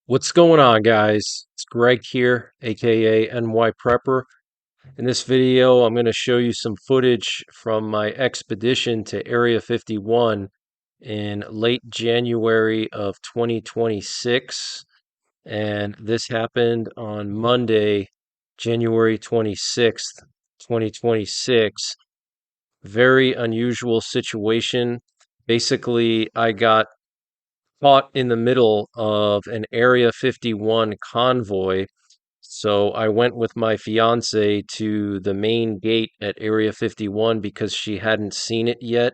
What's going on, guys? It's Greg here, aka NYPrepper. In this video, I'm going to show you some footage from my expedition to Area 51 in late January of 2026. And this happened on Monday, January 26th, 2026. Very unusual situation. Basically, I got caught in the middle of an Area 51 convoy. So I went with my fiance to the main gate at Area 51 because she hadn't seen it yet.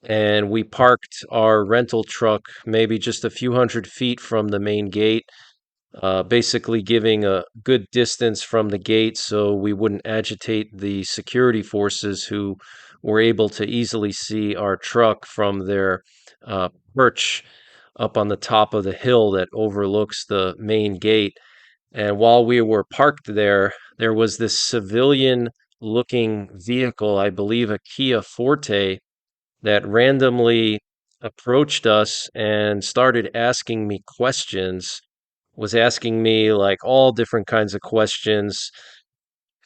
And we parked our rental truck maybe just a few hundred feet from the main gate, basically giving a good distance from the gate so we wouldn't agitate the security forces who were able to easily see our truck from their perch up on the top of the hill that overlooks the main gate. And while we were parked there, there was this civilian looking vehicle, I believe a Kia Forte, that randomly approached us and started asking me questions, was asking me like all different kinds of questions.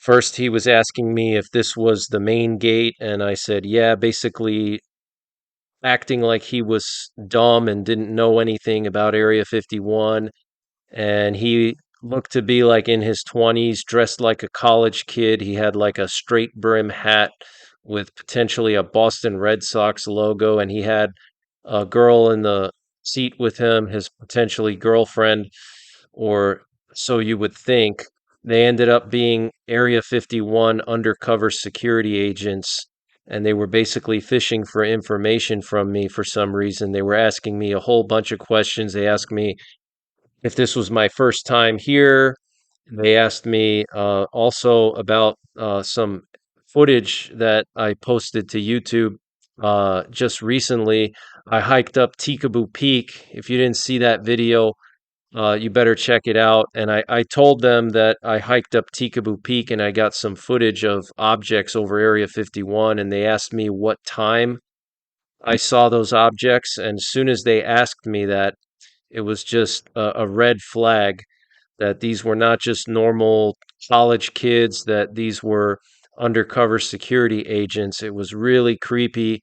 First, he was asking me if this was the main gate, and I said, yeah, basically acting like he was dumb and didn't know anything about Area 51. And he looked to be like in his 20s, dressed like a college kid. He had like a straight brim hat with potentially a Boston Red Sox logo, and he had a girl in the seat with him, his potentially girlfriend, or so you would think. They ended up being Area 51 undercover security agents, and they were basically fishing for information from me for some reason. They were asking me a whole bunch of questions. They asked me if this was my first time here. They asked me also about some footage that I posted to YouTube just recently. I hiked up Tikaboo Peak. If you didn't see that video, you better check it out. And I told them that I hiked up Tikaboo Peak and I got some footage of objects over Area 51. And they asked me what time I saw those objects. And as soon as they asked me that, it was just a red flag that these were not just normal college kids, that these were undercover security agents. It was really creepy.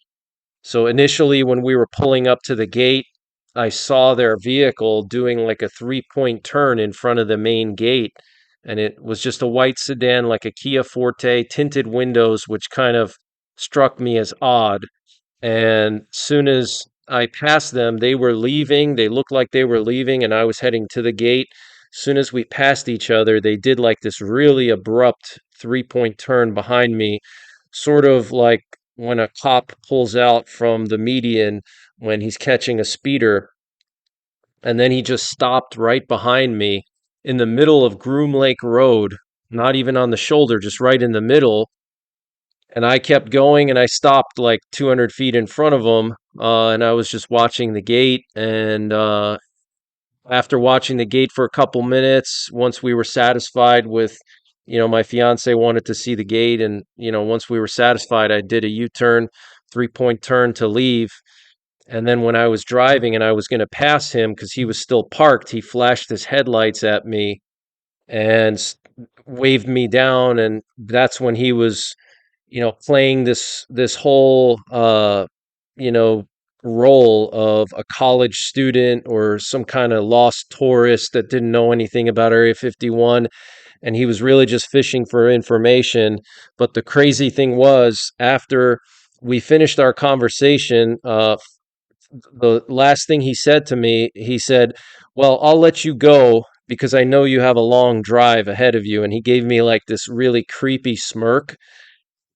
So initially, when we were pulling up to the gate, I saw their vehicle doing like a 3 point turn in front of the main gate. And it was just a white sedan, like a Kia Forte, tinted windows, which kind of struck me as odd. And soon as I passed them, they were leaving. They looked like they were leaving, and I was heading to the gate. Soon as we passed each other, they did like this really abrupt 3 point turn behind me, sort of like when a cop pulls out from the median when he's catching a speeder. And then he just stopped right behind me in the middle of Groom Lake Road, not even on the shoulder, just right in the middle. And I kept going and I stopped like 200 feet in front of him. And I was just watching the gate. And after watching the gate for a couple minutes, once we were satisfied with, my fiance wanted to see the gate. And, once we were satisfied, I did a U turn, 3 point turn to leave. And then when I was driving and I was going to pass him because he was still parked, he flashed his headlights at me and waved me down. And that's when he was playing this whole you know role of a college student or some kind of lost tourist that didn't know anything about Area 51, and he was really just fishing for information. But the crazy thing was, after we finished our conversation, the last thing he said to me, he said, "Well, I'll let you go because I know you have a long drive ahead of you." And he gave me like this really creepy smirk.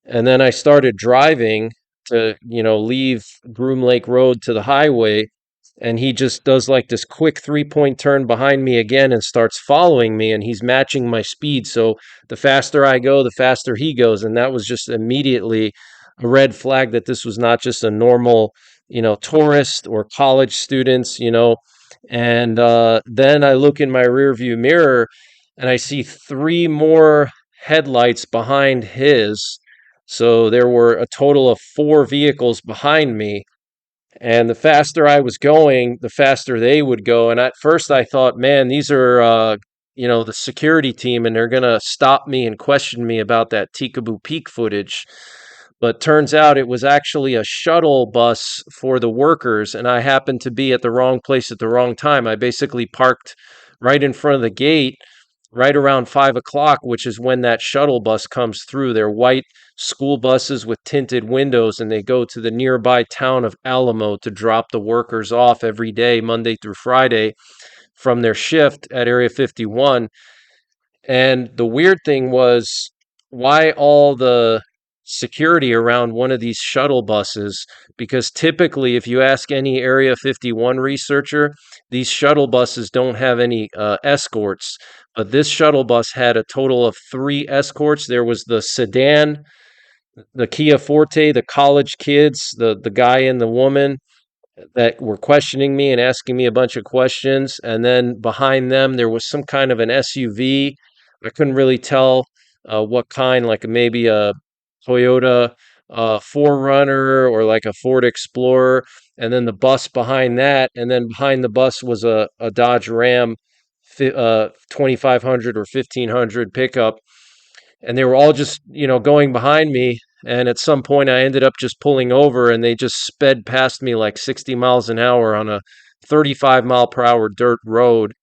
And then I started driving to, leave Groom Lake Road to the highway. And he just does like this quick 3 point turn behind me again and starts following me. And he's matching my speed. So the faster I go, the faster he goes. And that was just immediately a red flag that this was not just a normal, tourist or college students, And then I look in my rearview mirror and I see three more headlights behind his. So there were a total of four vehicles behind me. And the faster I was going, the faster they would go. And at first I thought, man, these are, the security team, and they're going to stop me and question me about that Tikaboo Peak footage. But turns out it was actually a shuttle bus for the workers, and I happened to be at the wrong place at the wrong time. I basically parked right in front of the gate right around 5 o'clock, which is when that shuttle bus comes through. They're white school buses with tinted windows, and they go to the nearby town of Alamo to drop the workers off every day, Monday through Friday, from their shift at Area 51. And the weird thing was, why all the security around one of these shuttle buses? Because typically, if you ask any Area 51 researcher, these shuttle buses don't have any escorts. But this shuttle bus had a total of three escorts. There was the sedan, the Kia Forte, the college kids, the guy and the woman that were questioning me and asking me a bunch of questions. And then behind them, there was some kind of an SUV. I couldn't really tell what kind, like maybe a Toyota 4Runner or like a Ford Explorer. And then the bus behind that. And then behind the bus was a Dodge Ram 2500 or 1500 pickup. And they were all just, going behind me. And at some point, I ended up just pulling over, and they just sped past me like 60 miles an hour on a 35-mile-per-hour dirt road.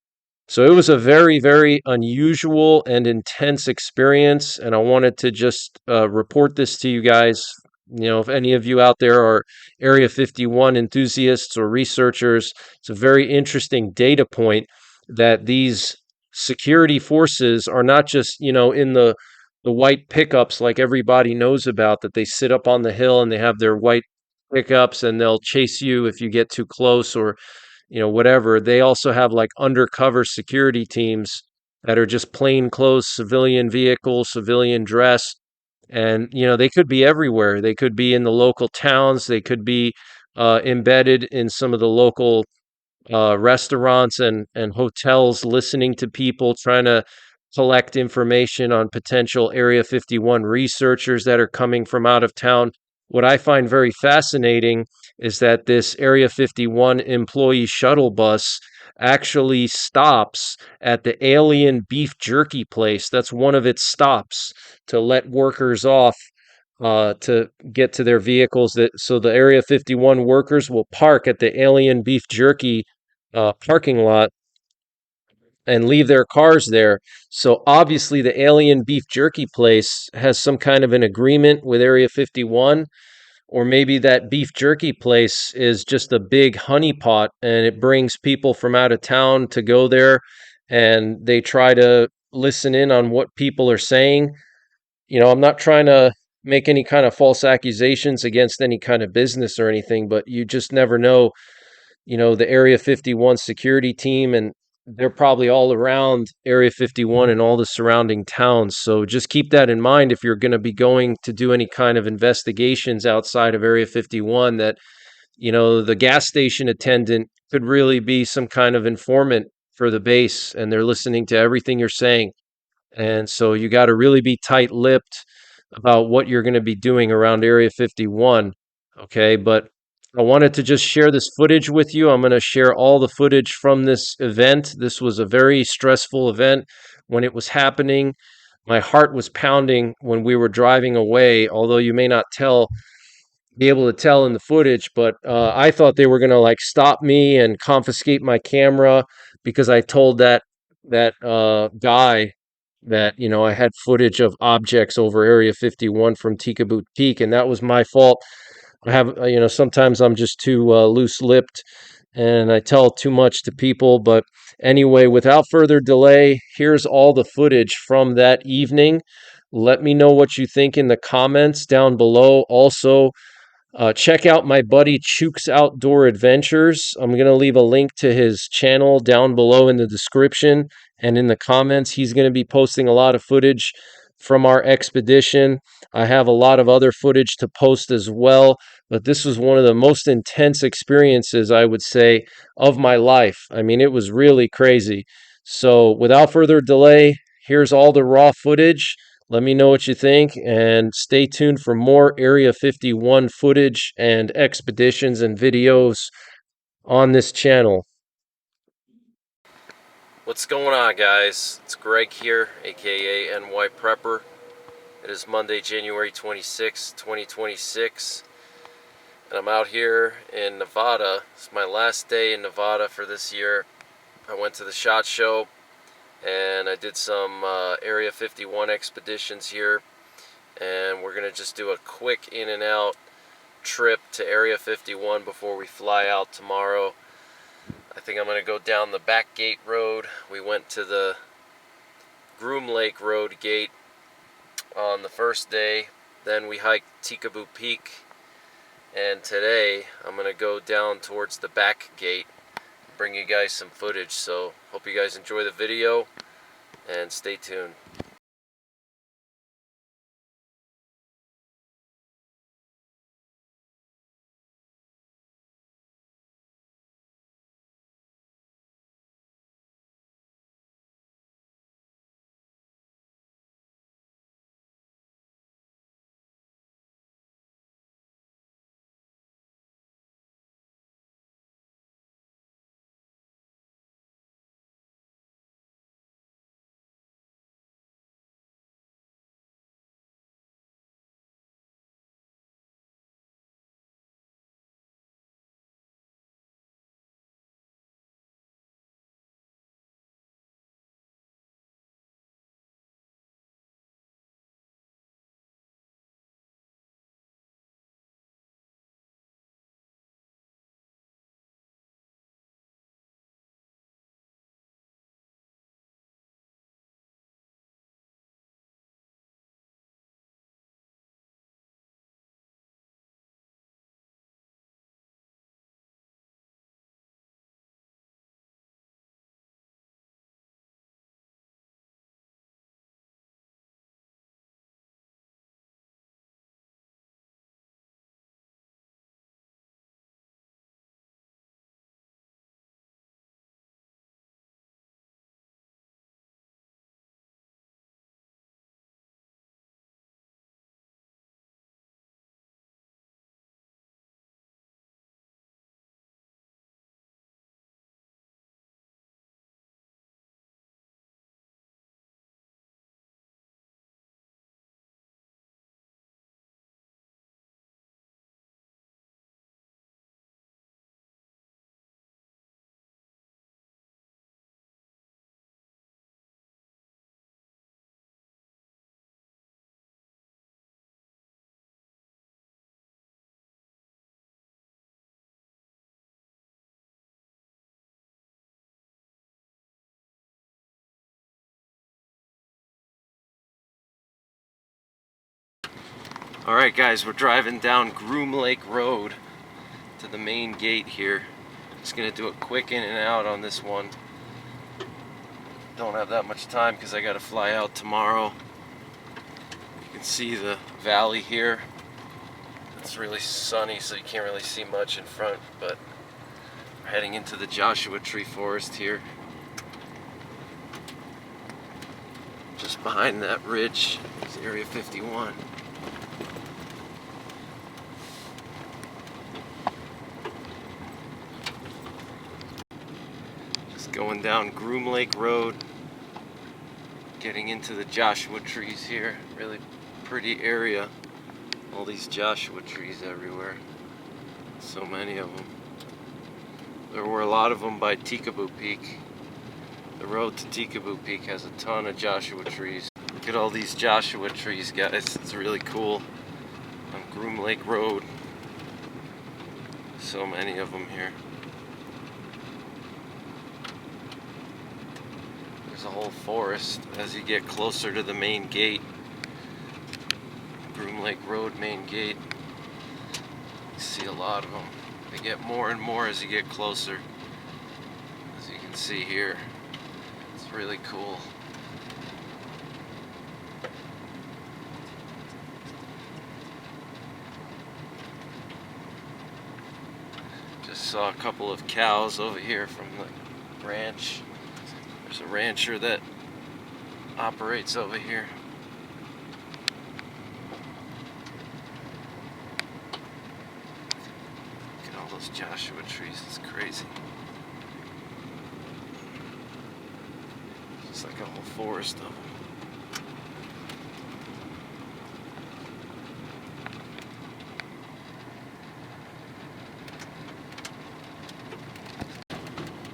So it was a very, very unusual and intense experience, and I wanted to just report this to you guys. If any of you out there are Area 51 enthusiasts or researchers, it's a very interesting data point that these security forces are not just, in the white pickups like everybody knows about, that they sit up on the hill and they have their white pickups and they'll chase you if you get too close, or whatever. They also have like undercover security teams that are just plain clothes, civilian vehicles, civilian dress. And, they could be everywhere. They could be in the local towns. They could be embedded in some of the local restaurants and hotels, listening to people, trying to collect information on potential Area 51 researchers that are coming from out of town. What I find very fascinating is that this Area 51 employee shuttle bus actually stops at the Alien Beef Jerky place. That's one of its stops to let workers off to get to their vehicles. So the Area 51 workers will park at the Alien Beef Jerky parking lot and leave their cars there. So obviously, the Alien Beef Jerky place has some kind of an agreement with Area 51, or maybe that beef jerky place is just a big honeypot and it brings people from out of town to go there, and they try to listen in on what people are saying. I'm not trying to make any kind of false accusations against any kind of business or anything, but you just never know. The Area 51 security team, and they're probably all around Area 51 and all the surrounding towns. So just keep that in mind if you're going to be going to do any kind of investigations outside of Area 51, that, the gas station attendant could really be some kind of informant for the base, and they're listening to everything you're saying. And so you got to really be tight-lipped about what you're going to be doing around Area 51. Okay, but I wanted to just share this footage with you. I'm going to share all the footage from this event. This was a very stressful event when it was happening. My heart was pounding when we were driving away, although you may not be able to tell in the footage, but I thought they were going to like stop me and confiscate my camera because I told that guy that, I had footage of objects over Area 51 from Tikaboo Peak, and that was my fault. I have, sometimes I'm just too loose-lipped and I tell too much to people. But anyway, without further delay, here's all the footage from that evening. Let me know what you think in the comments down below. Also, check out my buddy Chook's Outdoor Adventures. I'm going to leave a link to his channel down below in the description and in the comments. He's going to be posting a lot of footage from our expedition. I have a lot of other footage to post as well, but this was one of the most intense experiences, I would say, of my life. I mean, it was really crazy. So without further delay, here's all the raw footage. Let me know what you think, and stay tuned for more Area 51 footage and expeditions and videos on this channel. What's going on, guys? It's Greg here, aka NYPrepper. It is Monday, January 26, 2026, and I'm out here in Nevada. It's my last day in Nevada for this year. I went to the SHOT Show, and I did some Area 51 expeditions here, and we're going to just do a quick in and out trip to Area 51 before we fly out tomorrow. I think I'm going to go down the back gate road. We went to the Groom Lake Road gate on the first day, then we hiked Tikaboo Peak, and today I'm going to go down towards the back gate and bring you guys some footage. So hope you guys enjoy the video and stay tuned. Alright guys, we're driving down Groom Lake Road to the main gate here. Just gonna do a quick in and out on this one. Don't have that much time because I gotta fly out tomorrow. You can see the valley here. It's really sunny, so you can't really see much in front, but we're heading into the Joshua Tree Forest here. Just behind that ridge is Area 51. Going down Groom Lake Road, getting into the Joshua trees here. Really pretty area. All these Joshua trees everywhere. So many of them. There were a lot of them by Tikaboo Peak. The road to Tikaboo Peak has a ton of Joshua trees. Look at all these Joshua trees, guys. It's really cool. On Groom Lake Road. So many of them here. A whole forest as you get closer to the main gate. Groom Lake Road main gate. You see a lot of them. They get more and more as you get closer. As you can see here. It's really cool. Just saw a couple of cows over here from the ranch. There's a rancher that operates over here. those Joshua trees, it's crazy. It's like a whole forest of them.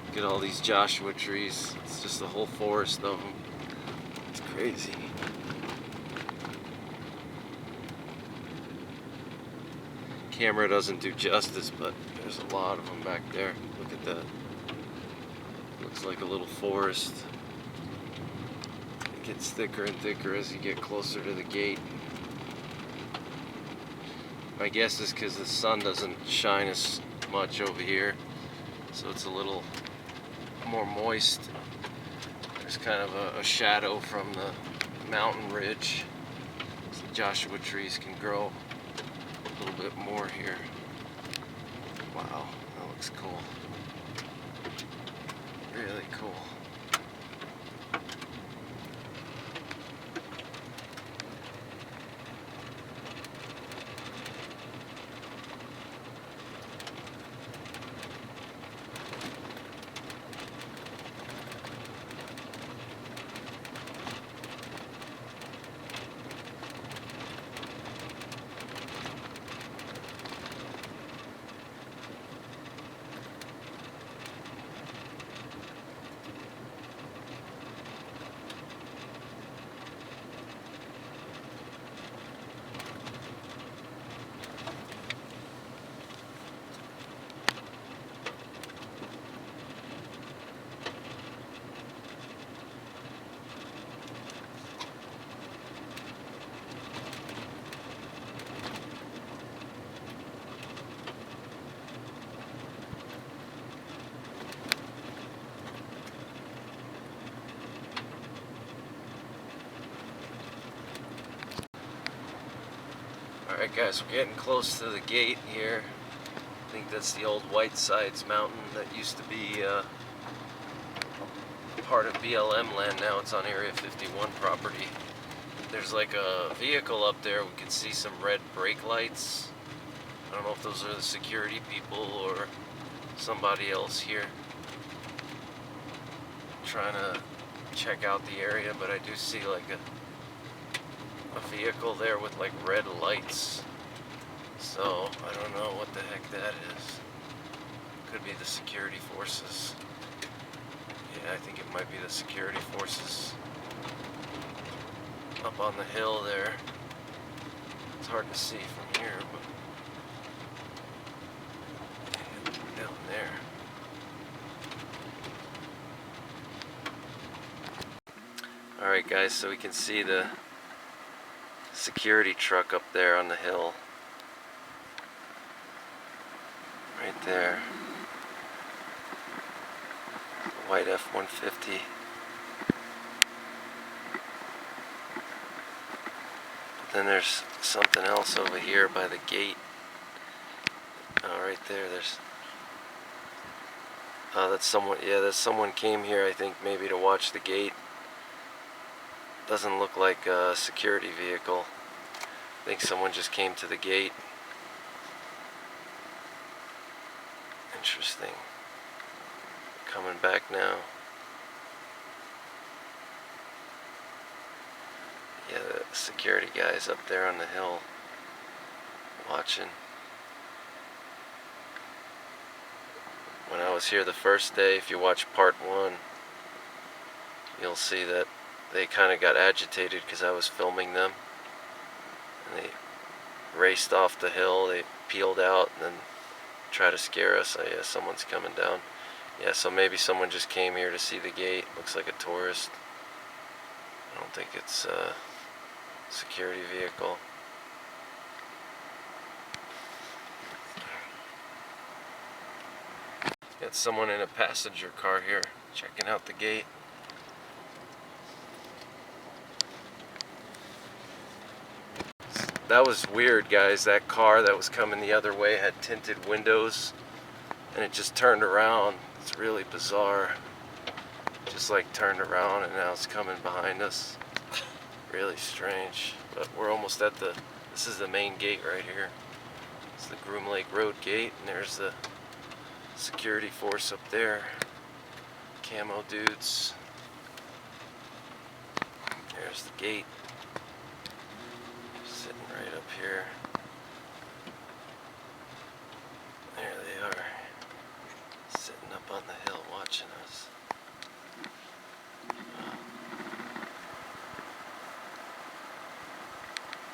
Look at all these Joshua trees. It's just a whole forest of them. It's crazy. Camera doesn't do justice, but there's a lot of them back there. Look at that. Looks like a little forest. It gets thicker and thicker as you get closer to the gate. My guess is because the sun doesn't shine as much over here, so it's a little more moist. There's kind of a shadow from the mountain ridge, so Joshua trees can grow a little bit more here. Wow, that looks cool. Really cool. Alright guys, we're getting close to the gate here. I think that's the old Whitesides mountain that used to be part of BLM land. Now it's on Area 51 property. There's like a vehicle up there. We can see some red brake lights. I don't know if those are the security people or somebody else here trying to check out the area, but I do see like a vehicle there with like red lights, so I don't know what the heck that is. Could be the security forces. Yeah, I think it might be the security forces up on the hill there. It's hard to see from here, but down there. Alright guys, so we can see the security truck up there on the hill. Right there. The white F-150. Then there's something else over here by the gate. Oh, right there, there's... Oh, that's someone, yeah, that's someone came here, I think, maybe to watch the gate. Doesn't look like a security vehicle. I think someone just came to the gate. Interesting. Coming back now. Yeah, the security guy's up there on the hill watching. When I was here the first day, if you watch part 1, you'll see that they kind of got agitated because I was filming them. And they raced off the hill, they peeled out and then tried to scare us. Oh yeah, someone's coming down. Yeah, so maybe someone just came here to see the gate. Looks like a tourist. I don't think it's a security vehicle. Got someone in a passenger car here checking out the gate. That was weird, guys. That car that was coming the other way had tinted windows and it just turned around. It's really bizarre. Just like turned around and now it's coming behind us. Really strange. But we're almost at the, this is the main gate right here. It's the Groom Lake Road gate, and there's the security force up there. Camo dudes. There's the gate. Sitting right up here. There they are. Sitting up on the hill watching us.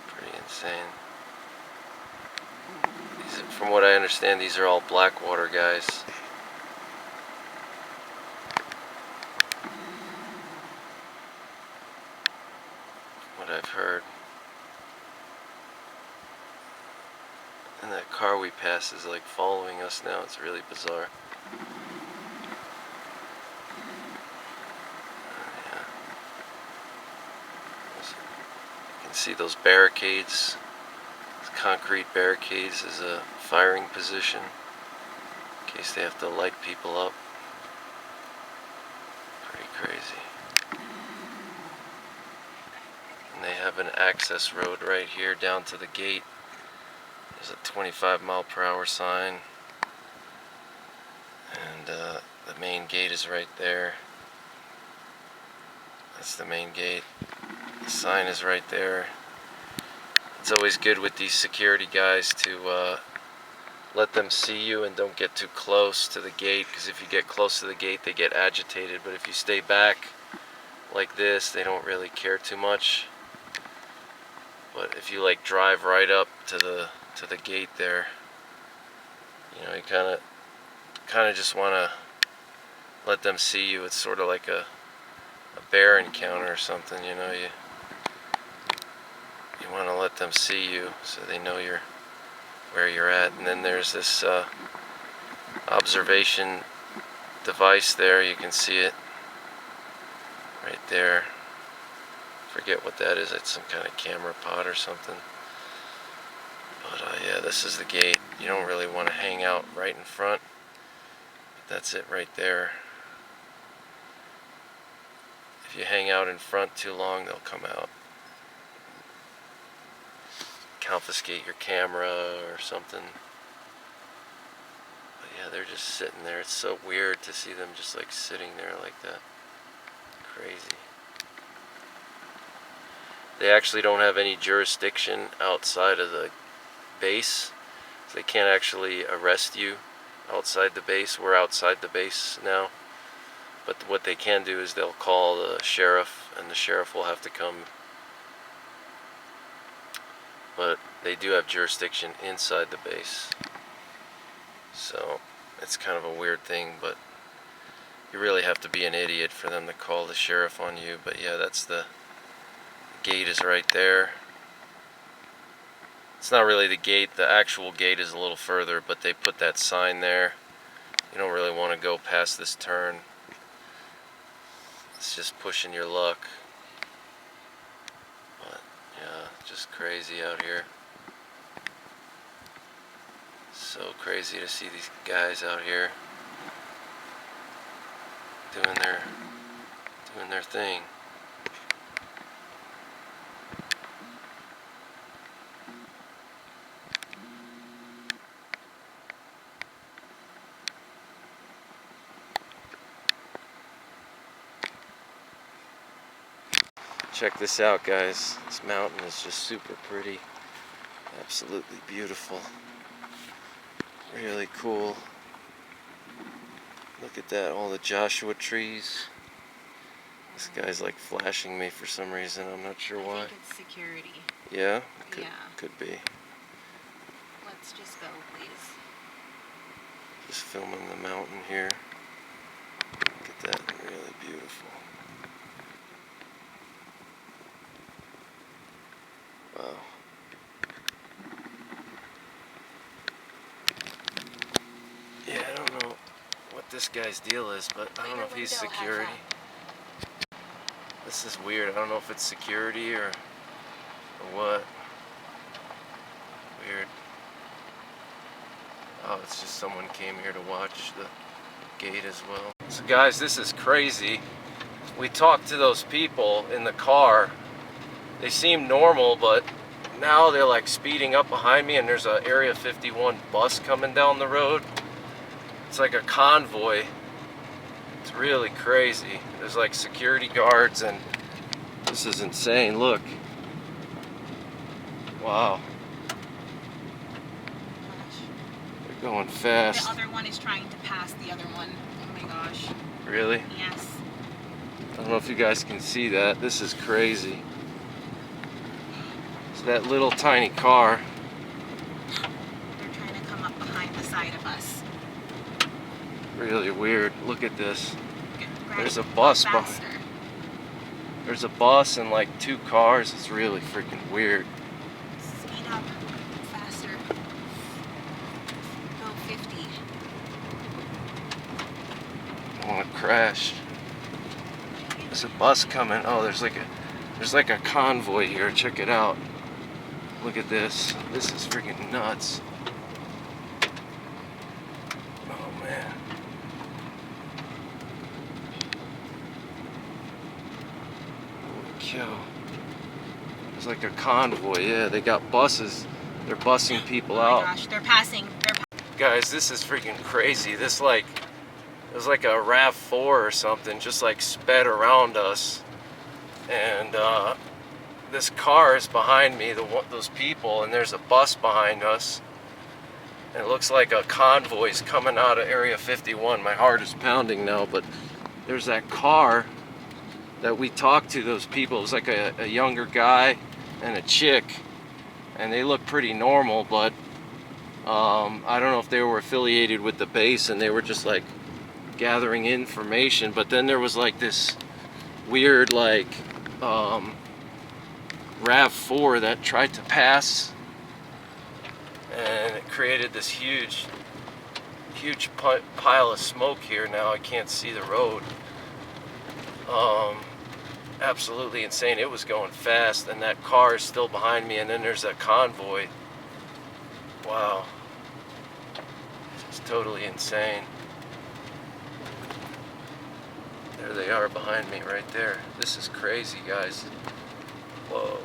Pretty insane. From what I understand, these are all Blackwater guys. What I've heard. And that car we passed is like following us now. It's really bizarre. Yeah. You can see those barricades. Concrete barricades as a firing position in case they have to light people up. Pretty crazy. And they have an access road right here down to the gate. There's a 25-mile-per-hour sign, and the main gate is right there. That's the main gate. The sign is right there. It's always good with these security guys to let them see you and don't get too close to the gate, because if you get close to the gate they get agitated, but if you stay back like this they don't really care too much. But if you like drive right up to the gate there, you know, you kind of just want to let them see you. It's sort of like a bear encounter or something, you know. You want to let them see you so they know where you're at. And then there's this observation device there. You can see it right there. Forget what that is. It's some kind of camera pod or something. But yeah, this is the gate. You don't really want to hang out right in front. But that's it right there. If you hang out in front too long, they'll come out. Confiscate your camera or something. But yeah, they're just sitting there. It's so weird to see them just like sitting there like that. Crazy. They actually don't have any jurisdiction outside of the base. So they can't actually arrest you outside the base. We're outside the base now. But what they can do is they'll call the sheriff, and the sheriff will have to come. But they do have jurisdiction inside the base. So it's kind of a weird thing, but you really have to be an idiot for them to call the sheriff on you. But yeah, that's the gate is right there. It's not really the gate, the actual gate is a little further, but they put that sign there. You don't really want to go past this turn. It's just pushing your luck. But yeah, just crazy out here. So crazy to see these guys out here doing their thing. Check this out, guys. This mountain is just super pretty. Absolutely beautiful. Really cool. Look at that, all the Joshua trees. This guy's like flashing me for some reason. I'm not sure why. I think it's security. Yeah? Yeah. Could be. Let's just go, please. Just filming the mountain here. Look at that, really beautiful. Wow. Yeah, I don't know what this guy's deal is, but I don't know if he's security. This is weird. I don't know if it's security or what. Weird. Oh, it's just someone came here to watch the gate as well. So guys, this is crazy. We talked to those people in the car. They seem normal, but now they're like speeding up behind me, and there's a Area 51 bus coming down the road. It's like a convoy. It's really crazy. There's like security guards, and this is insane. Look. Wow. They're going fast. The other one is trying to pass the other one. Oh my gosh. Really? Yes. I don't know if you guys can see that. This is crazy. It's that little tiny car. They're trying to come up behind the side of us. Really weird. Look at this. Grab There's a bus faster. behind. There's a bus and like 2 cars. It's really freaking weird. Speed up. Faster. Go 50. I want to crash. There's a bus coming. Oh, there's like a convoy here. Check it out. Look at this. This is freaking nuts. Oh man. Holy cow. There's like a convoy. Yeah, they got buses. They're busing people out. Oh my gosh, they're passing. Guys, this is freaking crazy. This it was like a RAV4 or something, just like sped around us. And this car is behind me, those people, and there's a bus behind us. And it looks like a convoy's coming out of Area 51. My heart is pounding now, but there's that car that we talked to, those people. It was like a younger guy and a chick, and they look pretty normal, but I don't know if they were affiliated with the base and they were just like gathering information. But then there was like this weird like RAV4 that tried to pass, and it created this huge pile of smoke here. Now I can't see the road. Absolutely insane. It was going fast, and that car is still behind me, and then there's that convoy. Wow. It's totally insane. There they are behind me right there. This is crazy, guys. Whoa.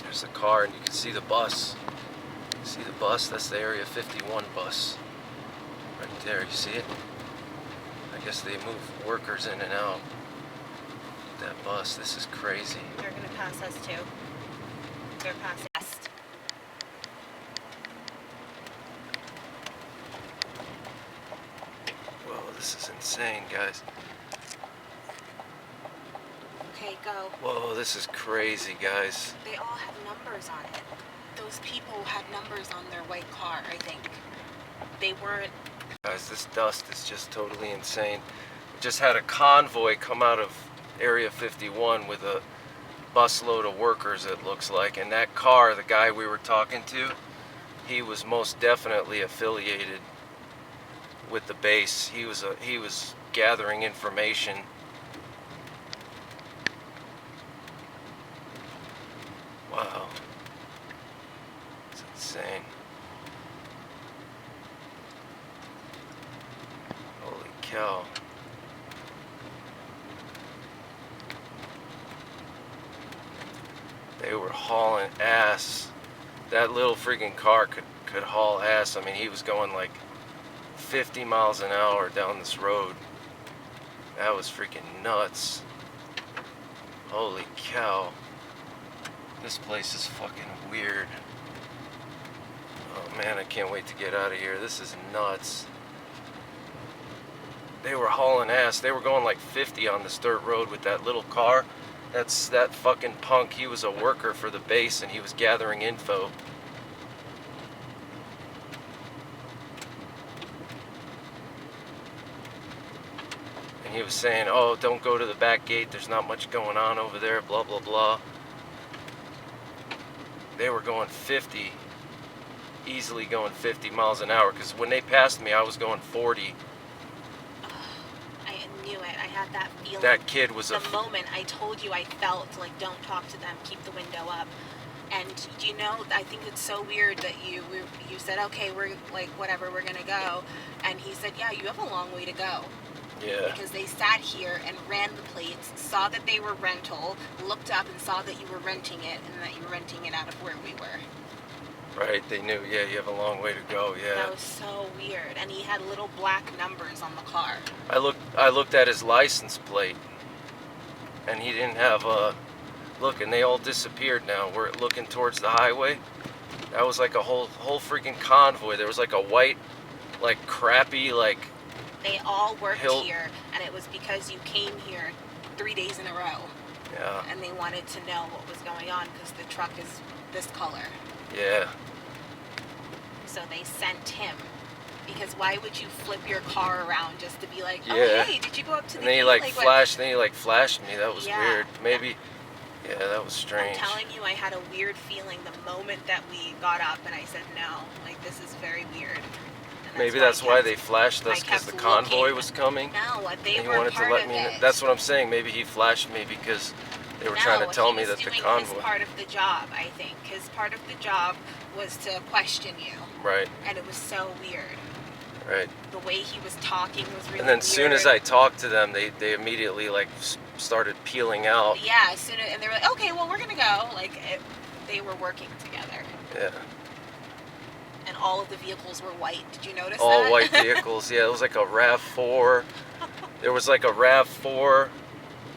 There's the car, and you can see the bus. See the bus? That's the Area 51 bus. Right there, you see it? I guess they move workers in and out. That bus, this is crazy. They're going to pass us too. They're passing us. Whoa, this is insane, guys. Okay, go. Whoa, this is crazy, guys. They all have numbers on it. Those people had numbers on their white car, I think. They weren't. Guys, this dust is just totally insane. We just had a convoy come out of Area 51 with a busload of workers, it looks like. And that car, the guy we were talking to, he was most definitely affiliated with the base. He was gathering information. Wow. It's insane. Holy cow. They were hauling ass. That little freaking car could haul ass. I mean, he was going like 50 miles an hour down this road. That was freaking nuts. Holy cow. This place is fucking weird. Oh man, I can't wait to get out of here. This is nuts. They were hauling ass. They were going like 50 on this dirt road with that little car. That's that fucking punk. He was a worker for the base, and he was gathering info. And he was saying, oh, don't go to the back gate. There's not much going on over there, blah, blah, blah. They were going 50, easily going 50 miles an hour, because when they passed me, I was going 40. I knew it. I had that feeling. That kid was the moment I told you, I felt like, don't talk to them, keep the window up. And you know, I think it's so weird that you said, okay, we're like, whatever, we're gonna go. And he said, yeah, you have a long way to go. Yeah. Because they sat here and ran the plates, saw that they were rental, looked up and saw that you were renting it, and that you were renting it out of where we were. Right, they knew. Yeah, you have a long way to go. Yeah. That was so weird. And he had little black numbers on the car. I looked at his license plate, and he didn't have a look, and they all disappeared now. We're looking towards the highway. That was like a whole freaking convoy. There was like a white, like crappy, like they all worked here, and it was because you came here 3 days in a row. Yeah. And they wanted to know what was going on because the truck is this color. Yeah. So they sent him. Because why would you flip your car around just to be like, oh, yeah. hey, did you go up to the And then he gate? like flashed. What? Then he like flashed me. That was Yeah. weird. Maybe. Yeah, that was strange. I'm telling you, I had a weird feeling the moment that we got up, and I said no. Like, this is very weird. Maybe that's why they flashed us, because the convoy was coming. No, they he were wanted part to let of me know. it. That's what I'm saying. Maybe he flashed me because they were trying to tell me that the convoy. His part of the job, I think. His part of the job was to question you. Right. And it was so weird. Right. The way he was talking was really weird. And then as soon as I talked to them, they immediately like started peeling out. Yeah, as soon as, and they were like, okay, well, we're gonna go. Like, they were working together. Yeah. And all of the vehicles were white. Did you notice that? All white vehicles. Yeah, it was like a RAV4. There was like a RAV4,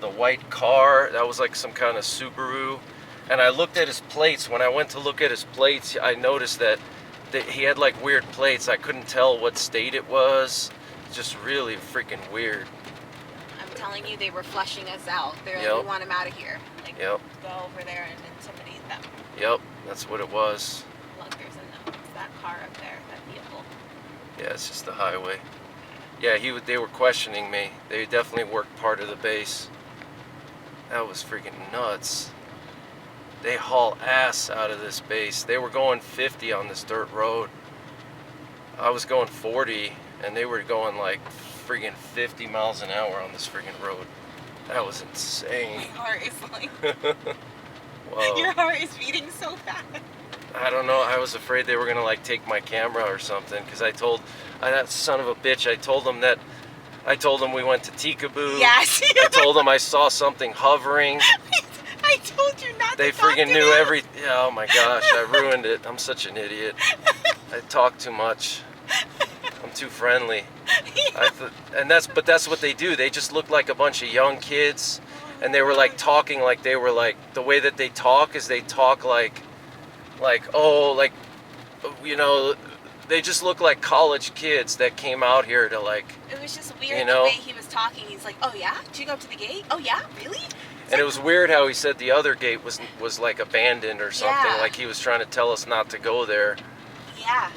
the white car. That was like some kind of Subaru. And I looked at his plates. When I went to look at his plates, I noticed that he had like weird plates. I couldn't tell what state it was. It's just really freaking weird. I'm telling you, they were flushing us out. They're Yep. like, we want him out of here. Like, Yep. go over there, and then somebody, that. Yep, that's what it was. Look, there's that car up there, that vehicle. Yeah, it's just the highway. Yeah, they were questioning me. They definitely worked part of the base. That was freaking nuts. They haul ass out of this base. They were going 50 on this dirt road. I was going 40, and they were going like freaking 50 miles an hour on this freaking road. That was insane. My heart is like, Whoa. your heart is beating so fast. I don't know. I was afraid they were gonna like take my camera or something, because I told that son of a bitch. I told them we went to Tikaboo. Yes. I told them I saw something hovering. I told you not They to talk freaking to knew them. everything. Yeah, oh my gosh, I ruined it. I'm such an idiot. I talk too much. I'm too friendly. But that's what they do. They just look like a bunch of young kids, and they were like talking like they were like, the way that they talk is they talk like oh, like, you know, they just look like college kids that came out here to like. It was just weird, you know, the way he was talking. He's like, oh yeah, did you go up to the gate? Oh yeah, really? And it was weird how he said the other gate was like abandoned or something. Yeah. Like he was trying to tell us not to go there. Yeah.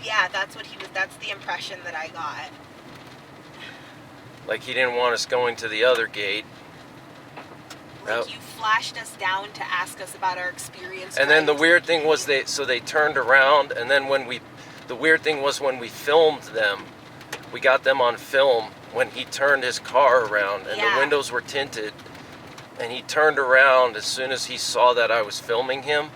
Yeah, that's what he was. That's the impression that I got. Like he didn't want us going to the other gate. Like you flashed us down to ask us about our experience. And then the weird thing was they turned around, and then the weird thing was when we filmed them, we got them on film when he turned his car around, and the windows were tinted, and he turned around as soon as he saw that I was filming him.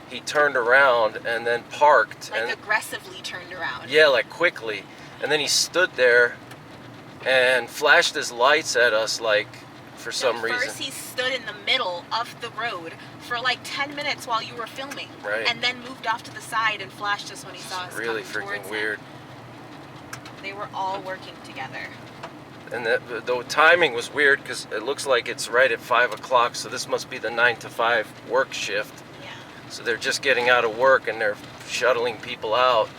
He turned around and then parked. Like and aggressively turned around. Yeah, like quickly. And then he stood there and flashed his lights at us like for some reason. First he stood in the middle of the road for like 10 minutes while you were filming. Right. And then moved off to the side and flashed us when he saw us really coming towards freaking weird. him. They were all working together. And the timing was weird because it looks like it's right at 5 o'clock, so this must be the 9 to 5 work shift. Yeah. So they're just getting out of work and they're shuttling people out.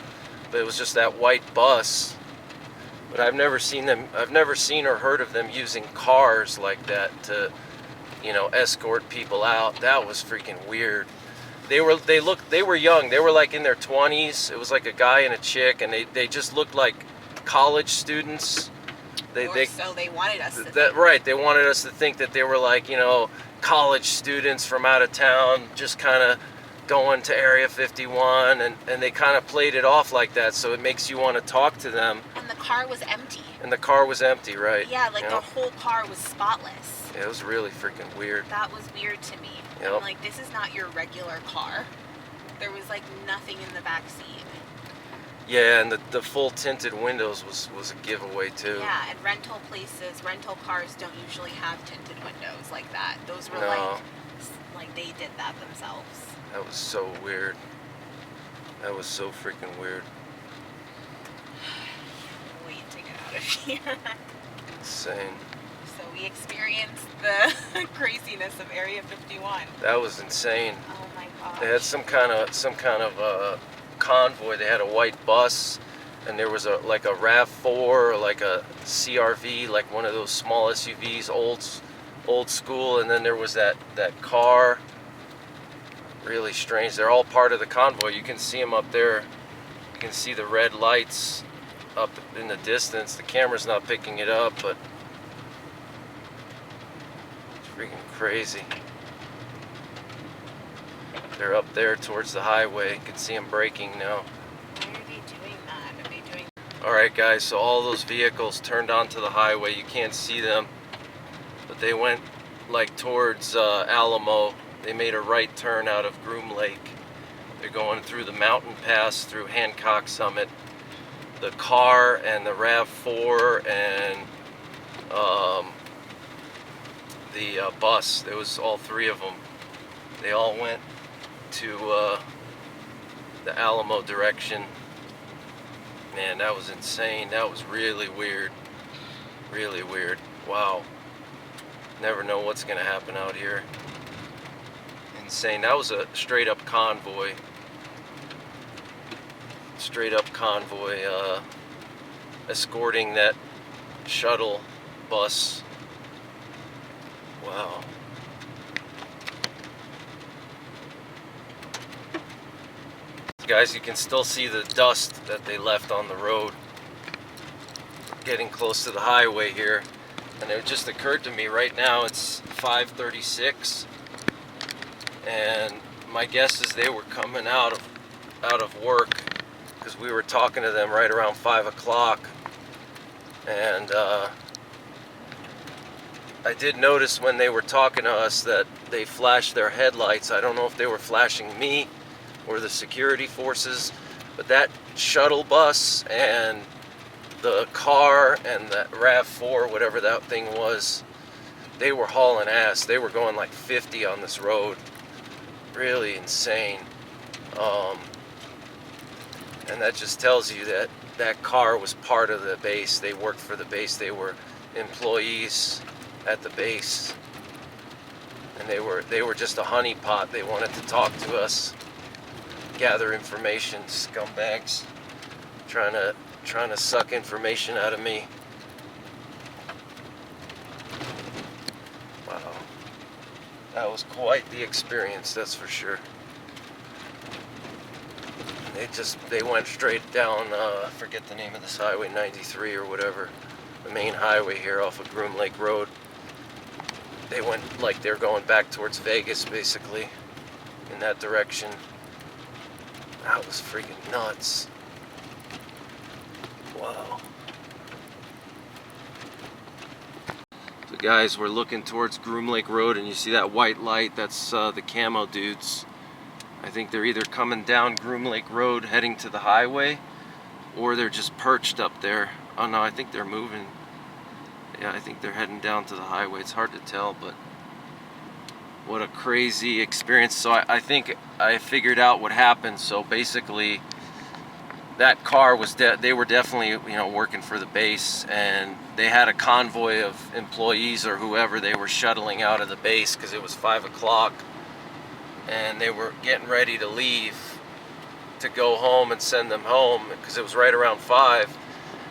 But it was just that white bus. But I've never seen or heard of them using cars like that to, you know, escort people out. That was freaking weird. They were young. They were like in their 20s. It was like a guy and a chick, and they just looked like college students. So they wanted us to think. Right, they wanted us to think that they were like, you know, college students from out of town, just kind of going to Area 51, and they kind of played it off like that, so it makes you want to talk to them. And the car was empty. And the car was empty, right? Yeah, like you the know? whole car was spotless. Yeah, it was really freaking weird. That was weird to me. Yep. I'm like, this is not your regular car. There was like nothing in the back seat. Yeah, and the full tinted windows was a giveaway too. Yeah, and rental places, rental cars don't usually have tinted windows like that. Those were No. like they did that themselves. That was so weird. That was so freaking weird. Wait to get out of here. Insane. So we experienced the craziness of Area 51. That was insane. Oh my gosh. They had some kind of convoy. They had a white bus, and there was like a RAV4, like a CRV, like one of those small SUVs, old school, and then there was that car. Really strange. They're all part of the convoy. You can see them up there. You can see the red lights up in the distance. The camera's not picking it up, but it's freaking crazy. They're up there towards the highway. You can see them braking now. Why are they doing that? Are they doing... Alright guys, so all those vehicles turned onto the highway. You can't see them, but they went like towards Alamo. They made a right turn out of Groom Lake. They're going through the mountain pass through Hancock Summit. The car and the RAV4 and the bus, there was all three of them. They all went to the Alamo direction. Man, that was insane. That was really weird. Really weird. Wow. Never know what's gonna happen out here. Insane. That was a straight up convoy. Straight up convoy escorting that shuttle bus. Wow. Guys, you can still see the dust that they left on the road. Getting close to the highway here. And it just occurred to me right now, it's 5:36. And my guess is they were coming out of work, because we were talking to them right around 5 o'clock. And I did notice when they were talking to us that they flashed their headlights. I don't know if they were flashing me or the security forces, but that shuttle bus and the car and the RAV4, whatever that thing was, they were hauling ass. They were going like 50 on this road. Really insane. And that just tells you that that car was part of the base. They worked for the base. They were employees at the base, and they were just a honeypot. They wanted to talk to us, gather information. Scumbags trying to suck information out of me. Wow, that was quite the experience, that's for sure. They went straight down, I forget the name of this highway, 93 or whatever, the main highway here off of Groom Lake Road. They went like they're going back towards Vegas, basically, in that direction. That was freaking nuts. Wow. So guys, we're looking towards Groom Lake Road, and you see that white light, that's the camo dudes. I think they're either coming down Groom Lake Road heading to the highway, or they're just perched up there. Oh no, I think they're moving. Yeah, I think they're heading down to the highway. It's hard to tell, but what a crazy experience. So I think I figured out what happened. So basically, that car was they were definitely, you know, working for the base, and they had a convoy of employees or whoever they were shuttling out of the base, because it was 5 o'clock. And they were getting ready to leave to go home and send them home, because it was right around 5.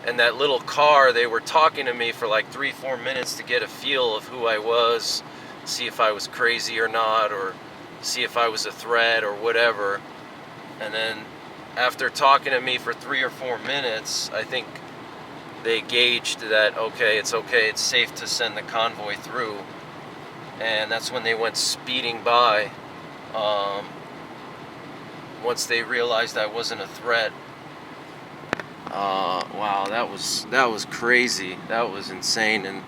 And that little car, they were talking to me for like 3-4 minutes to get a feel of who I was, see if I was crazy or not, or see if I was a threat or whatever. And then after talking to me for 3 or 4 minutes, I think they gauged that, okay, it's safe to send the convoy through. And that's when they went speeding by. Once they realized I wasn't a threat. Wow, that was crazy. That was insane. And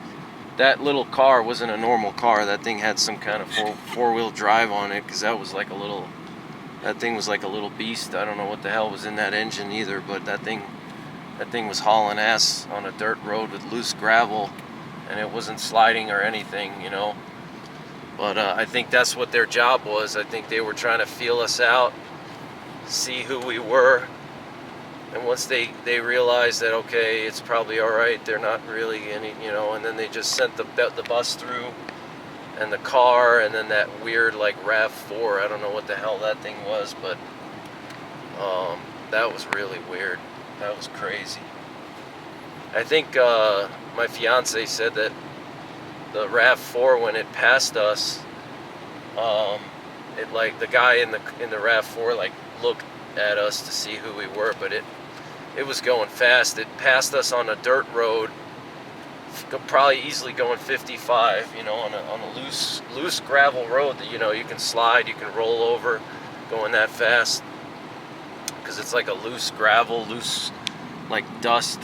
that little car wasn't a normal car. That thing had some kind of four-wheel drive on it, because that was like a little That thing was like a little beast. I don't know what the hell was in that engine either, but that thing was hauling ass on a dirt road with loose gravel, and it wasn't sliding or anything, you know. But I think that's what their job was. I think they were trying to feel us out, see who we were, and once they realized that, okay, it's probably all right, they're not really any, you know, and then they just sent the bus through, and the car, and then that weird like RAV4. I don't know what the hell that thing was, but that was really weird. That was crazy. I think my fiance said that the RAV4, when it passed us, it like the guy in the RAV4 like looked at us to see who we were, but it was going fast. It passed us on a dirt road, probably easily going 55, you know, on a loose gravel road that, you know, you can slide, you can roll over, going that fast, because it's like a loose gravel, loose like dust.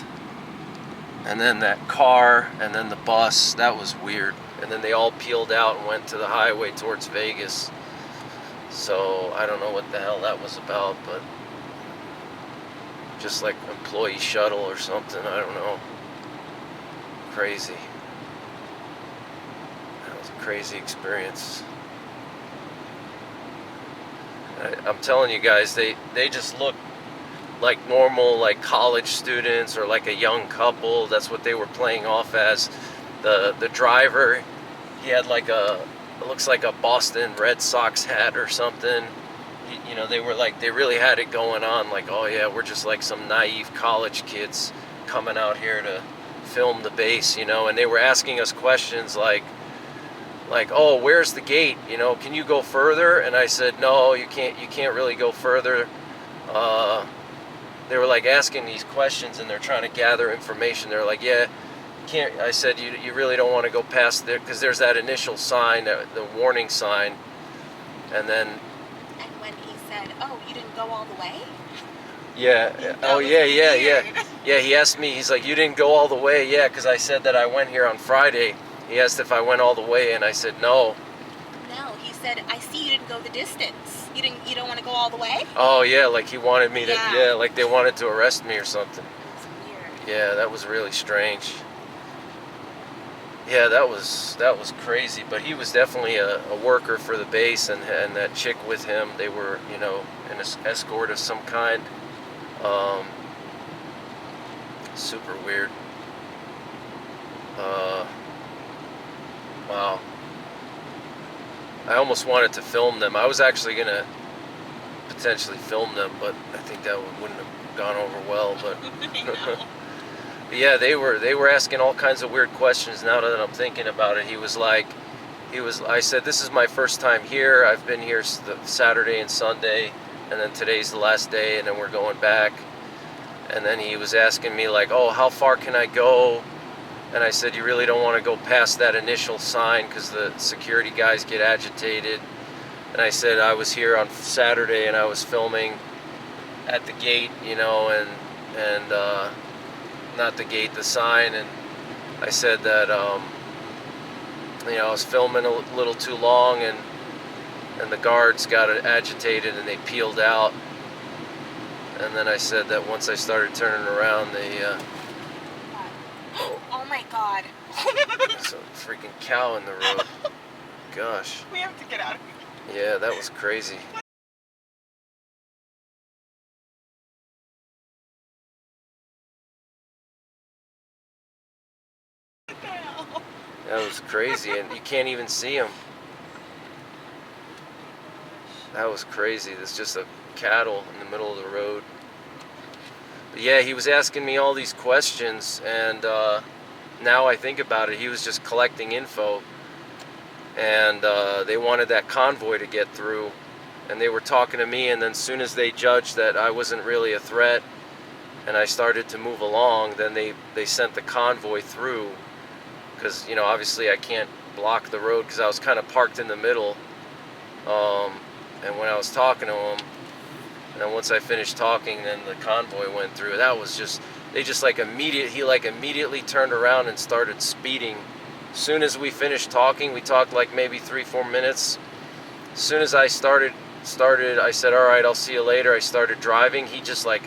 And then that car, and then the bus, that was weird. And then they all peeled out and went to the highway towards Vegas. So I don't know what the hell that was about, but just like employee shuttle or something, I don't know. Crazy. That was a crazy experience. I'm telling you guys, they just look like normal, like college students or like a young couple. That's what they were playing off as. The driver, he had like it looks like a Boston Red Sox hat or something. You know, they were like, they really had it going on, like, oh yeah, we're just like some naive college kids coming out here to film the base, you know. And they were asking us questions like, oh, where's the gate, you know, can you go further? And I said, no, you can't really go further. They were like asking these questions, and they're trying to gather information. They're like, yeah, can't. I said, you really don't want to go past there, because there's that initial sign, the warning sign. And then, and when he said, oh, you didn't go all the way? Yeah. Oh, yeah. Yeah, he asked me, he's like, you didn't go all the way? Yeah, because I said that I went here on Friday. He asked if I went all the way, and I said no. No, he said, I see you didn't go the distance. You don't want to go all the way? Oh, yeah, like he wanted me to, Yeah. yeah, like they wanted to arrest me or something. That's weird. Yeah, that was really strange. Yeah, that was crazy. But he was definitely a worker for the base, and that chick with him, they were, you know, an escort of some kind. Super weird. Wow. I almost wanted to film them. I was actually gonna potentially film them, but I think that wouldn't have gone over well. But yeah, they were asking all kinds of weird questions. Now that I'm thinking about it, I said, this is my first time here. I've been here Saturday and Sunday, and then today's the last day, and then we're going back. And then he was asking me like, oh, how far can I go? And I said, you really don't want to go past that initial sign, because the security guys get agitated. And I said I was here on Saturday, and I was filming at the gate, you know, and not the gate, the sign. And I said that, you know, I was filming a little too long, and the guards got agitated, and they peeled out. And then I said that once I started turning around, they oh my God. There's a freaking cow in the road. Gosh. We have to get out of here. Yeah, that was crazy. That was crazy, and you can't even see him. That was crazy. There's just a cattle in the middle of the road. But yeah, he was asking me all these questions, and now I think about it, he was just collecting info. And they wanted that convoy to get through, and they were talking to me, and then as soon as they judged that I wasn't really a threat and I started to move along, then they sent the convoy through, because, you know, obviously I can't block the road because I was kind of parked in the middle. And when I was talking to him, and then once I finished talking, then the convoy went through. That was just, he immediately turned around and started speeding. As soon as we finished talking, we talked like maybe 3-4 minutes. As soon as I started I said, all right, I'll see you later. I started driving. He just like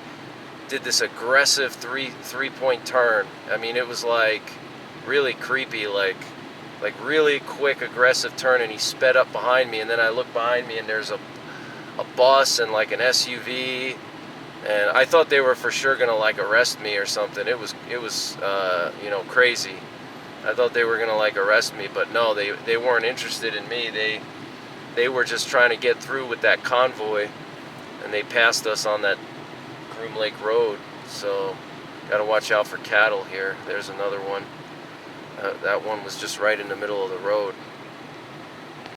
did this aggressive three-point turn. I mean, it was like really creepy, like really quick, aggressive turn, and he sped up behind me. And then I look behind me, and there's a bus and like an SUV, and I thought they were for sure gonna like arrest me or something. It was you know, crazy. I thought they were gonna like arrest me, but no, they weren't interested in me. They were just trying to get through with that convoy, and they passed us on that Groom Lake Road. So got to watch out for cattle here. There's another one. That one was just right in the middle of the road.